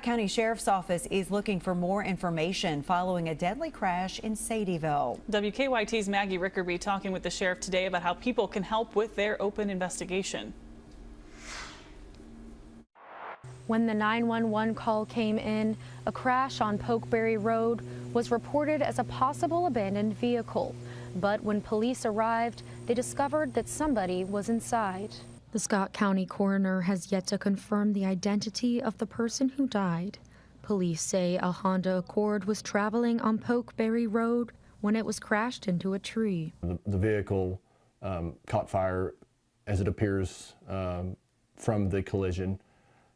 County Sheriff's Office is looking for more information following a deadly crash in Sadieville. WKYT's Maggie Rickerby talking with the sheriff today about how people can help with their open investigation. When the 911 call came in, a crash on Pokeberry Road was reported as a possible abandoned vehicle. But when police arrived, they discovered that somebody was inside. The Scott County coroner has yet to confirm the identity of the person who died. Police say a Honda Accord was traveling on Pokeberry Road when it was crashed into a tree. The vehicle caught fire, as it appears, from the collision,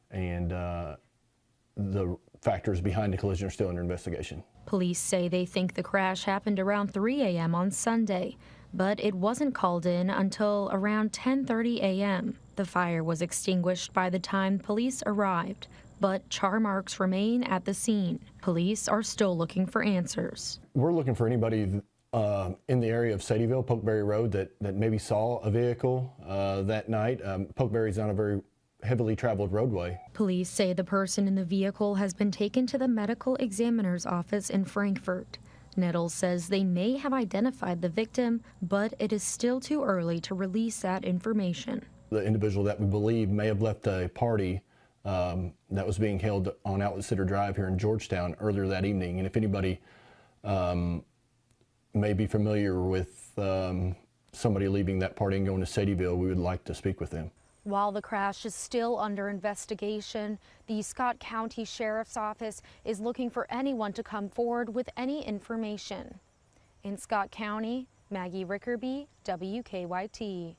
and the factors behind the collision are still under investigation. Police say they think the crash happened around 3 a.m. on Sunday, but it wasn't called in until around 10:30 a.m. The fire was extinguished by the time police arrived, but char marks remain at the scene. Police are still looking for answers. We're looking for anybody in the area of Sadieville, Pokeberry Road, that maybe saw a vehicle that night. Pokeberry's not a very heavily traveled roadway. Police say the person in the vehicle has been taken to the medical examiner's office in Frankfort. Nettles says they may have identified the victim, but it is still too early to release that information. The individual that we believe may have left a party that was being held on Outlet Center Drive here in Georgetown earlier that evening. And if anybody may be familiar with somebody leaving that party and going to Sadieville, we would like to speak with them. While the crash is still under investigation, the Scott County Sheriff's Office is looking for anyone to come forward with any information. In Scott County, Maggie Rickerby, WKYT.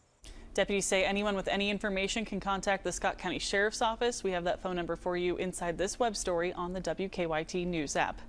Deputies say anyone with any information can contact the Scott County Sheriff's Office. We have that phone number for you inside this web story on the WKYT News app.